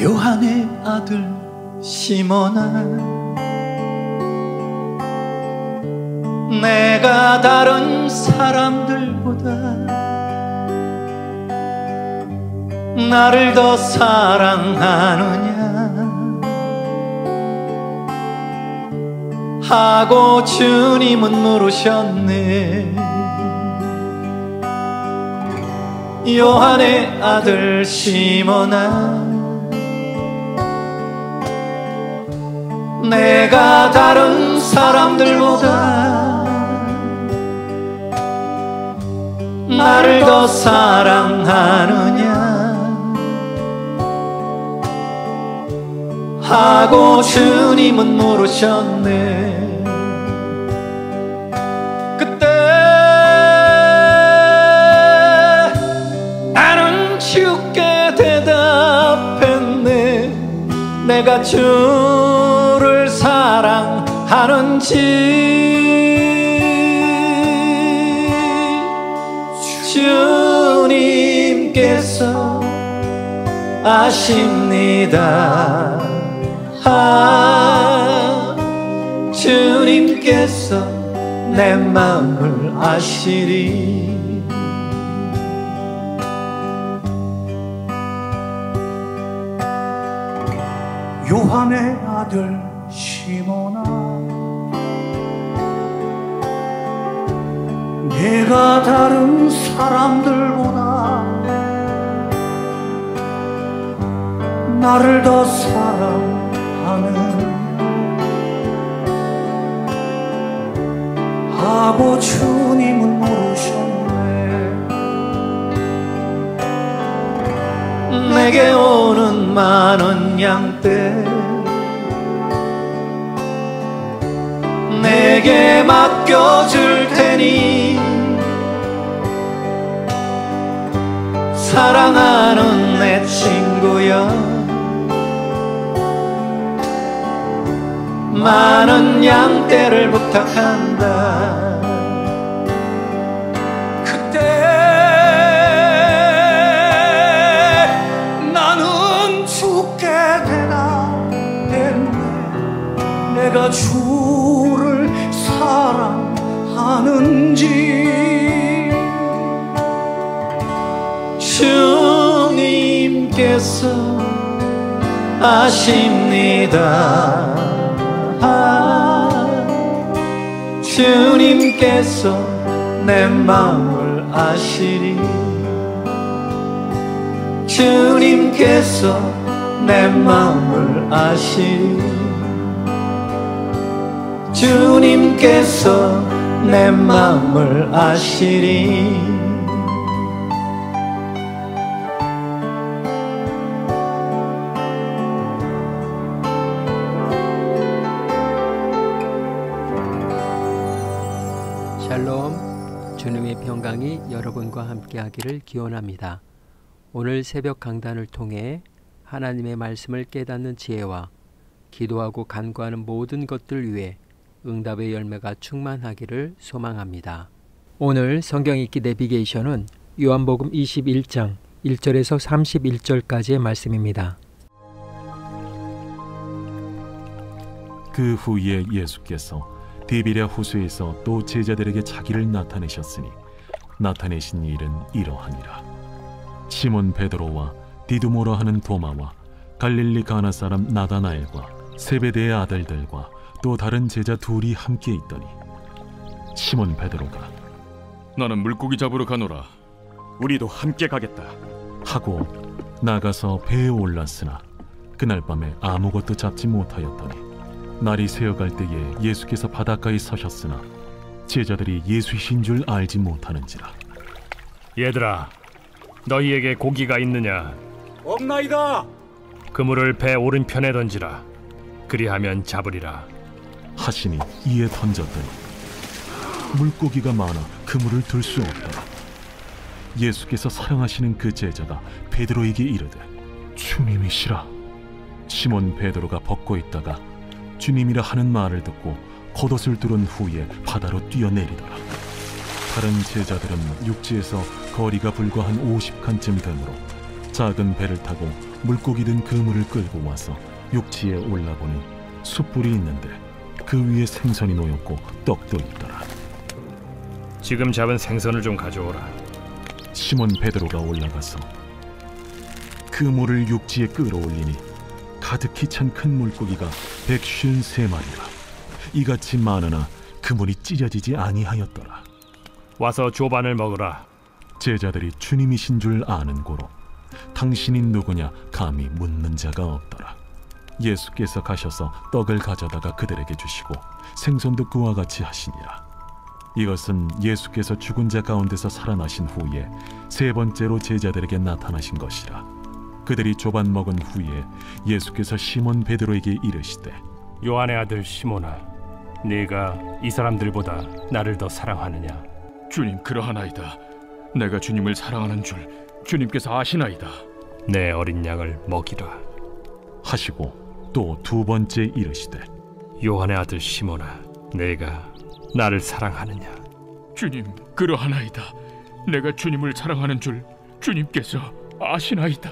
요한의 아들 시몬아, 내가 다른 사람들보다 나를 더 사랑하느냐 하고 주님은 물으셨네. 요한의 아들 시몬아, 내가 다른 사람들보다 나를 더 사랑하느냐 하고 주님은 물으셨네. 그때 나는 주께 대답했네. 내가 주를 사랑하는지. 주님께서 아십니다. 주님께서 내 마음을 아시리. 요한의 아들 시몬아, 내가 다른 사람들보다 나를 더 사랑하느냐 하고 주님은 물으셨네. 내게 오는 많은 양떼 내게 맡겨줄 테니 사랑하는 내 친구여, 많은 양떼를 부탁한다. 그때 나는 주께 대답했네. 내가 주를 사랑하는지. 주님께서 아십니다. 주님께서 내 마음을 아시리. 주님께서 내 마음을 아시리. 주님께서 내 마음을 아시리. 샬롬, 주님의 평강이 여러분과 함께하기를 기원합니다. 오늘 새벽 강단을 통해 하나님의 말씀을 깨닫는 지혜와 기도하고 간구하는 모든 것들 위해 응답의 열매가 충만하기를 소망합니다. 오늘 성경 읽기 내비게이션은 요한복음 21장 1절에서 31절까지의 말씀입니다. 그 후에 예수께서 디비랴 호수에서 또 제자들에게 자기를 나타내셨으니 나타내신 일은 이러하니라. 시몬 베드로와 디두모라 하는 도마와 갈릴리 가나 사람 나다나엘과 세베대의 아들들과 또 다른 제자 둘이 함께 있더니 시몬 베드로가 나는 물고기 잡으러 가노라. 우리도 함께 가겠다 하고 나가서 배에 올랐으나 그날 밤에 아무것도 잡지 못하였더니 날이 새어갈 때에 예수께서 바닷가에 서셨으나 제자들이 예수이신 줄 알지 못하는지라. 얘들아, 너희에게 고기가 있느냐? 없나이다. 그물을 배 오른편에 던지라. 그리하면 잡으리라 하시니 이에 던졌더니 물고기가 많아 그물을 들 수 없더라. 예수께서 사랑하시는 그 제자가 베드로에게 이르되 주님이시라. 시몬 베드로가 벗고 있다가 주님이라 하는 말을 듣고 겉옷을 두른 후에 바다로 뛰어내리더라. 다른 제자들은 육지에서 거리가 불과 한 50칸쯤 되므로 작은 배를 타고 물고기 든 그물을 끌고 와서 육지에 올라보니 숯불이 있는데 그 위에 생선이 놓였고 떡도 있더라. 지금 잡은 생선을 좀 가져오라. 시몬 베드로가 올라가서 그물을 육지에 끌어올리니 가득히 찬 큰 물고기가 153마리라. 이같이 많으나 그물이 찢어지지 아니하였더라. 와서 조반을 먹으라. 제자들이 주님이신 줄 아는 고로 당신이 누구냐 감히 묻는 자가 없더라. 예수께서 가셔서 떡을 가져다가 그들에게 주시고 생선도 그와 같이 하시니라. 이것은 예수께서 죽은 자 가운데서 살아나신 후에 세 번째로 제자들에게 나타나신 것이라. 그들이 조반 먹은 후에 예수께서 시몬 베드로에게 이르시되, 요한의 아들 시몬아, 네가 이 사람들보다 나를 더 사랑하느냐? 주님, 그러하나이다. 내가 주님을 사랑하는 줄 주님께서 아시나이다. 내 어린 양을 먹이라 하시고 또 두 번째 이르시되, 요한의 아들 시몬아, 네가 나를 사랑하느냐? 주님, 그러하나이다. 내가 주님을 사랑하는 줄 주님께서 아시나이다.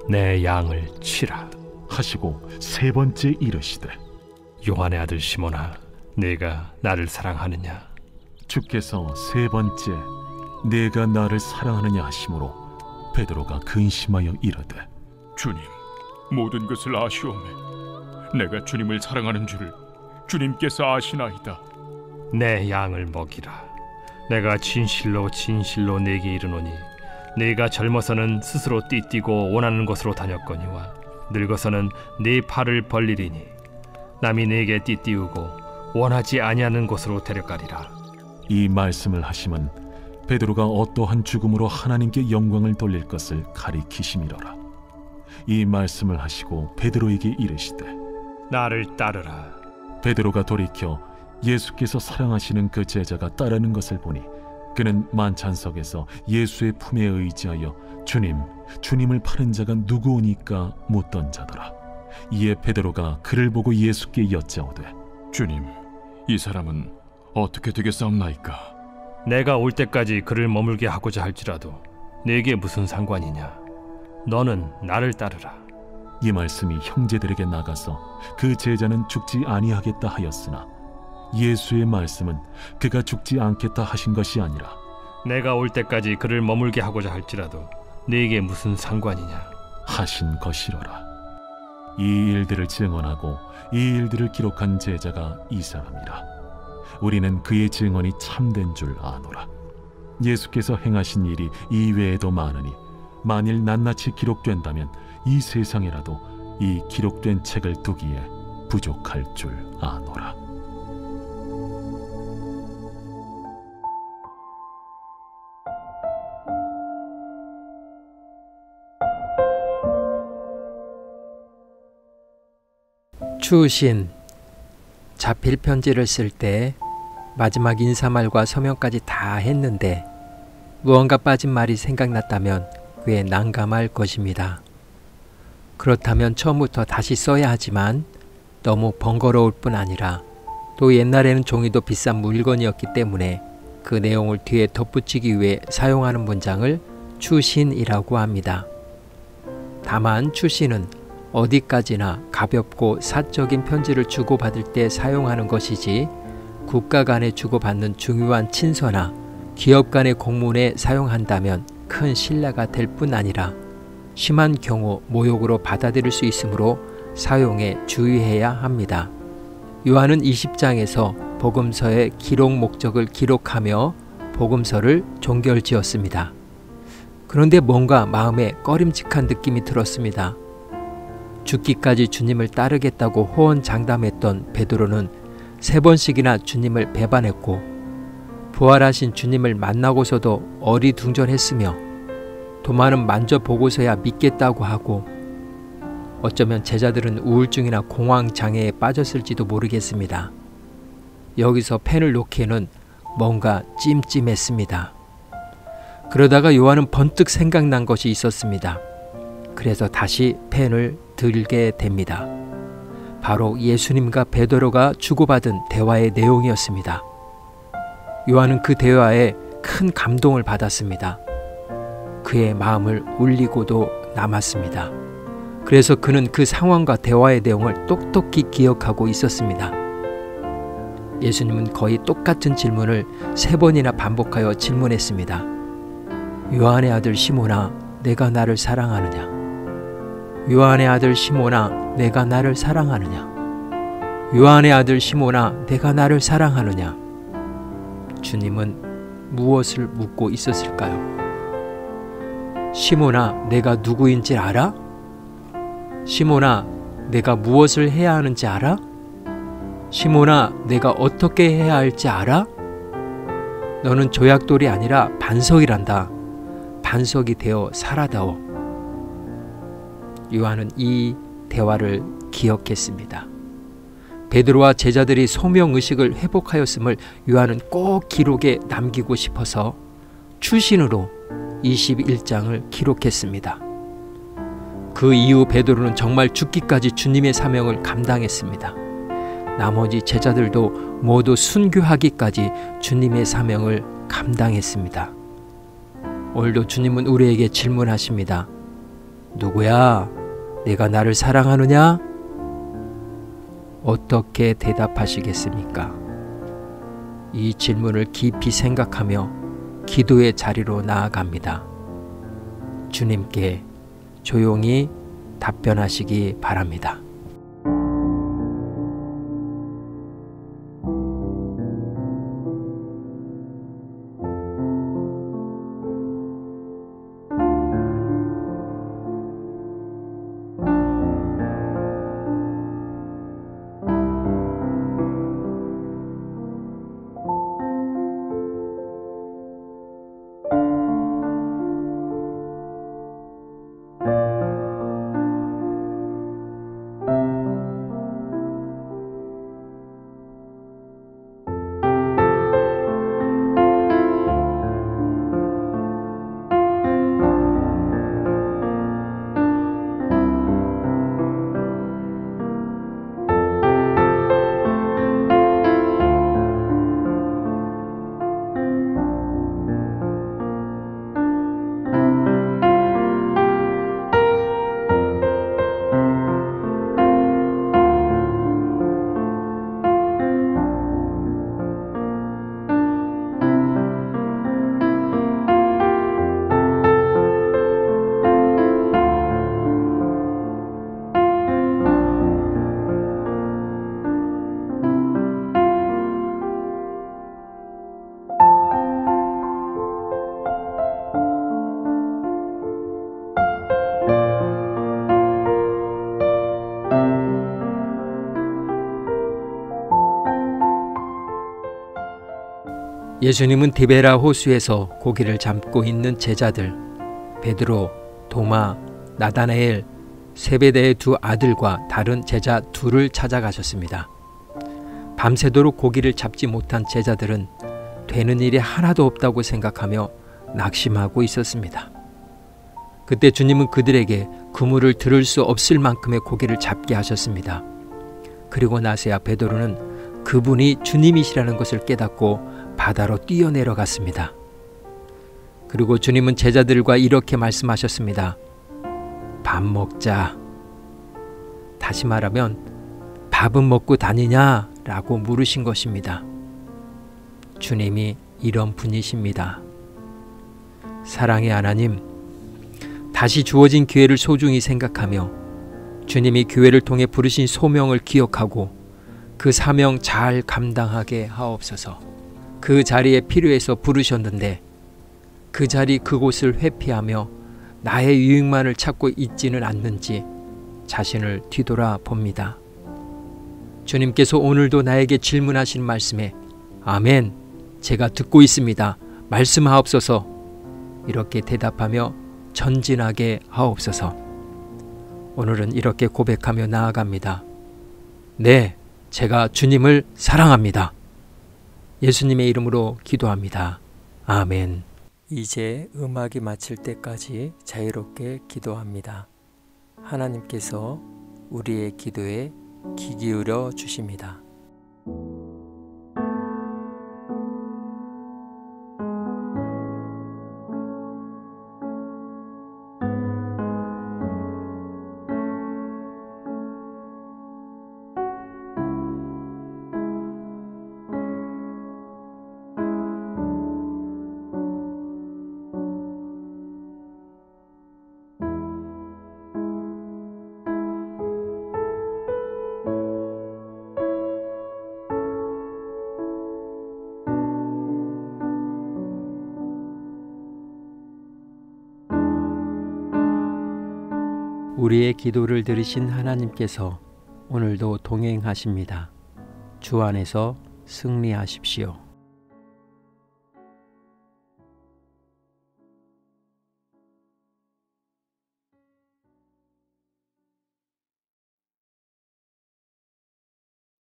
내 양을 치라 하시고 세 번째 이르시되, 요한의 아들 시몬아, 네가 나를 사랑하느냐? 주께서 세 번째 내가 나를 사랑하느냐 하심으로 베드로가 근심하여 이르되, 주님, 모든 것을 아시오매. 내가 주님을 사랑하는 줄 주님께서 아시나이다. 내 양을 먹이라. 내가 진실로 진실로 네게 이르노니, 네가 젊어서는 스스로 띠뛰고 원하는 곳으로 다녔거니와 늙어서는 네 팔을 벌리리니 남이 네게 띠띠우고 원하지 아니하는 곳으로 데려가리라. 이 말씀을 하심은 베드로가 어떠한 죽음으로 하나님께 영광을 돌릴 것을 가리키심이로라. 이 말씀을 하시고 베드로에게 이르시되, 나를 따르라. 베드로가 돌이켜 예수께서 사랑하시는 그 제자가 따르는 것을 보니 그는 만찬석에서 예수의 품에 의지하여 주님을 파는 자가 누구오니까 묻던 자더라. 이에 베드로가 그를 보고 예수께 여짜오되, 주님, 이 사람은 어떻게 되겠사옵나이까? 내가 올 때까지 그를 머물게 하고자 할지라도 네게 무슨 상관이냐? 너는 나를 따르라. 이 말씀이 형제들에게 나가서 그 제자는 죽지 아니하겠다 하였으나 예수의 말씀은 그가 죽지 않겠다 하신 것이 아니라 내가 올 때까지 그를 머물게 하고자 할지라도 네게 무슨 상관이냐 하신 것이로라. 이 일들을 증언하고 이 일들을 기록한 제자가 이 사람이라. 우리는 그의 증언이 참된 줄 아노라. 예수께서 행하신 일이 이 외에도 많으니 만일 낱낱이 기록된다면 이 세상에라도 이 기록된 책을 두기에 부족할 줄 아노라. 추신. 자필 편지를 쓸 때 마지막 인사말과 서명까지 다 했는데 무언가 빠진 말이 생각났다면 꽤 난감할 것입니다. 그렇다면 처음부터 다시 써야 하지만 너무 번거로울 뿐 아니라 또 옛날에는 종이도 비싼 물건이었기 때문에 그 내용을 뒤에 덧붙이기 위해 사용하는 문장을 추신이라고 합니다. 다만 추신은 어디까지나 가볍고 사적인 편지를 주고받을 때 사용하는 것이지 국가 간에 주고받는 중요한 친서나 기업 간의 공문에 사용한다면 큰 신뢰가 될 뿐 아니라 심한 경우 모욕으로 받아들일 수 있으므로 사용에 주의해야 합니다. 요한은 20장에서 복음서의 기록 목적을 기록하며 복음서를 종결지었습니다. 그런데 뭔가 마음에 꺼림칙한 느낌이 들었습니다. 죽기까지 주님을 따르겠다고 호언장담했던 베드로는 3번씩이나 주님을 배반했고 부활하신 주님을 만나고서도 어리둥절했으며 도마는 만져보고서야 믿겠다고 하고 어쩌면 제자들은 우울증이나 공황장애에 빠졌을지도 모르겠습니다. 여기서 펜을 놓기에는 뭔가 찜찜했습니다. 그러다가 요한은 번뜩 생각난 것이 있었습니다. 그래서 다시 펜을 들게 됩니다. 바로 예수님과 베드로가 주고받은 대화의 내용이었습니다. 요한은 그 대화에 큰 감동을 받았습니다. 그의 마음을 울리고도 남았습니다. 그래서 그는 그 상황과 대화의 내용을 똑똑히 기억하고 있었습니다. 예수님은 거의 똑같은 질문을 3번이나 반복하여 질문했습니다. 요한의 아들 시몬아, 내가 나를 사랑하느냐? 요한의 아들 시몬아, 내가 나를 사랑하느냐? 요한의 아들 시몬아, 내가 나를 사랑하느냐? 주님은 무엇을 묻고 있었을까요? 시몬아, 내가 누구인지 알아? 시몬아, 내가 무엇을 해야 하는지 알아? 시몬아, 내가 어떻게 해야 할지 알아? 너는 조약돌이 아니라 반석이란다. 반석이 되어 살아다오. 요한은 이 대화를 기억했습니다. 베드로와 제자들이 소명의식을 회복하였음을 요한은 꼭 기록에 남기고 싶어서 추신으로 21장을 기록했습니다. 그 이후 베드로는 정말 죽기까지 주님의 사명을 감당했습니다. 나머지 제자들도 모두 순교하기까지 주님의 사명을 감당했습니다. 오늘도 주님은 우리에게 질문하십니다. 누구야? 내가 나를 사랑하느냐? 어떻게 대답하시겠습니까? 이 질문을 깊이 생각하며 기도의 자리로 나아갑니다. 주님께 조용히 답변하시기 바랍니다. 예수님은 디베라 호수에서 고기를 잡고 있는 제자들 베드로, 도마, 나다나엘, 세베대의 2 아들과 다른 제자 2를 찾아가셨습니다. 밤새도록 고기를 잡지 못한 제자들은 되는 일이 하나도 없다고 생각하며 낙심하고 있었습니다. 그때 주님은 그들에게 그물을 들을 수 없을 만큼의 고기를 잡게 하셨습니다. 그리고 나서야 베드로는 그분이 주님이시라는 것을 깨닫고 바다로 뛰어내려갔습니다. 그리고 주님은 제자들과 이렇게 말씀하셨습니다. 밥 먹자. 다시 말하면 밥은 먹고 다니냐? 라고 물으신 것입니다. 주님이 이런 분이십니다. 사랑의 하나님, 다시 주어진 기회를 소중히 생각하며 주님이 교회를 통해 부르신 소명을 기억하고 그 사명 잘 감당하게 하옵소서. 그 자리에 필요해서 부르셨는데 그 자리 그곳을 회피하며 나의 유익만을 찾고 있지는 않는지 자신을 뒤돌아 봅니다. 주님께서 오늘도 나에게 질문하신 말씀에 아멘, 제가 듣고 있습니다. 말씀하옵소서. 이렇게 대답하며 전진하게 하옵소서. 오늘은 이렇게 고백하며 나아갑니다. 네, 제가 주님을 사랑합니다. 예수님의 이름으로 기도합니다. 아멘. 이제 음악이 마칠 때까지 자유롭게 기도합니다. 하나님께서 우리의 기도에 귀 기울여 주십니다. 우리의 기도를 들으신 하나님께서 오늘도 동행하십니다. 주 안에서 승리하십시오.